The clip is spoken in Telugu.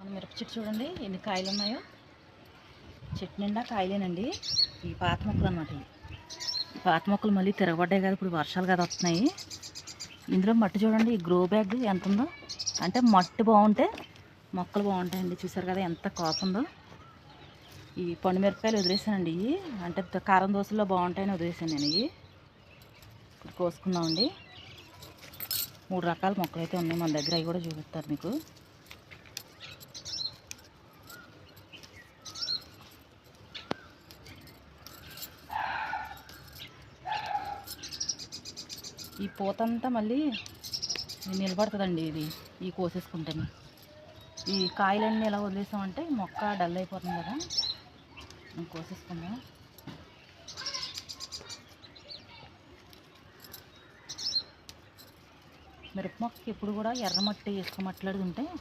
మన మిరప చెట్టు చూడండి ఎన్ని కాయలు ఉన్నాయో. చెట్టు నిండా కాయలేనండి. ఈ పాత మొక్కలు అనమాట. ఈ పాత మొక్కలు మళ్ళీ తిరగబడ్డాయి కదా, ఇప్పుడు వర్షాలు కదా వస్తున్నాయి. ఇందులో మట్టి చూడండి, ఈ గ్రో బ్యాగ్ ఎంత ఉందో. అంటే మట్టి బాగుంటే మొక్కలు బాగుంటాయండి. చూసారు కదా ఎంత కాపు ఉందో. ఈ పండు మిరపకాయలు వదిలేసానండి. ఇవి అంటే కారం దోశల్లో బాగుంటాయని వదిలేసాను నేను. ఇవి ఇప్పుడు కోసుకుందామండి. 3 రకాల మొక్కలు అయితే ఉన్నాయి మన దగ్గర. అవి కూడా చూపిస్తారు మీకు. ఈ పూతంతా మళ్ళీ నిలబడుతుందండి. ఈ కోసేసుకుంటాను. ఈ కాయలన్నీ ఎలా వదిలేసామంటే మొక్క డల్ అయిపోతుంది కదా, మనం కోసేసుకుందాం. మిరప మొక్కకి ఎప్పుడు కూడా ఎర్రమట్టి ఇసుక మట్టి ఉంటే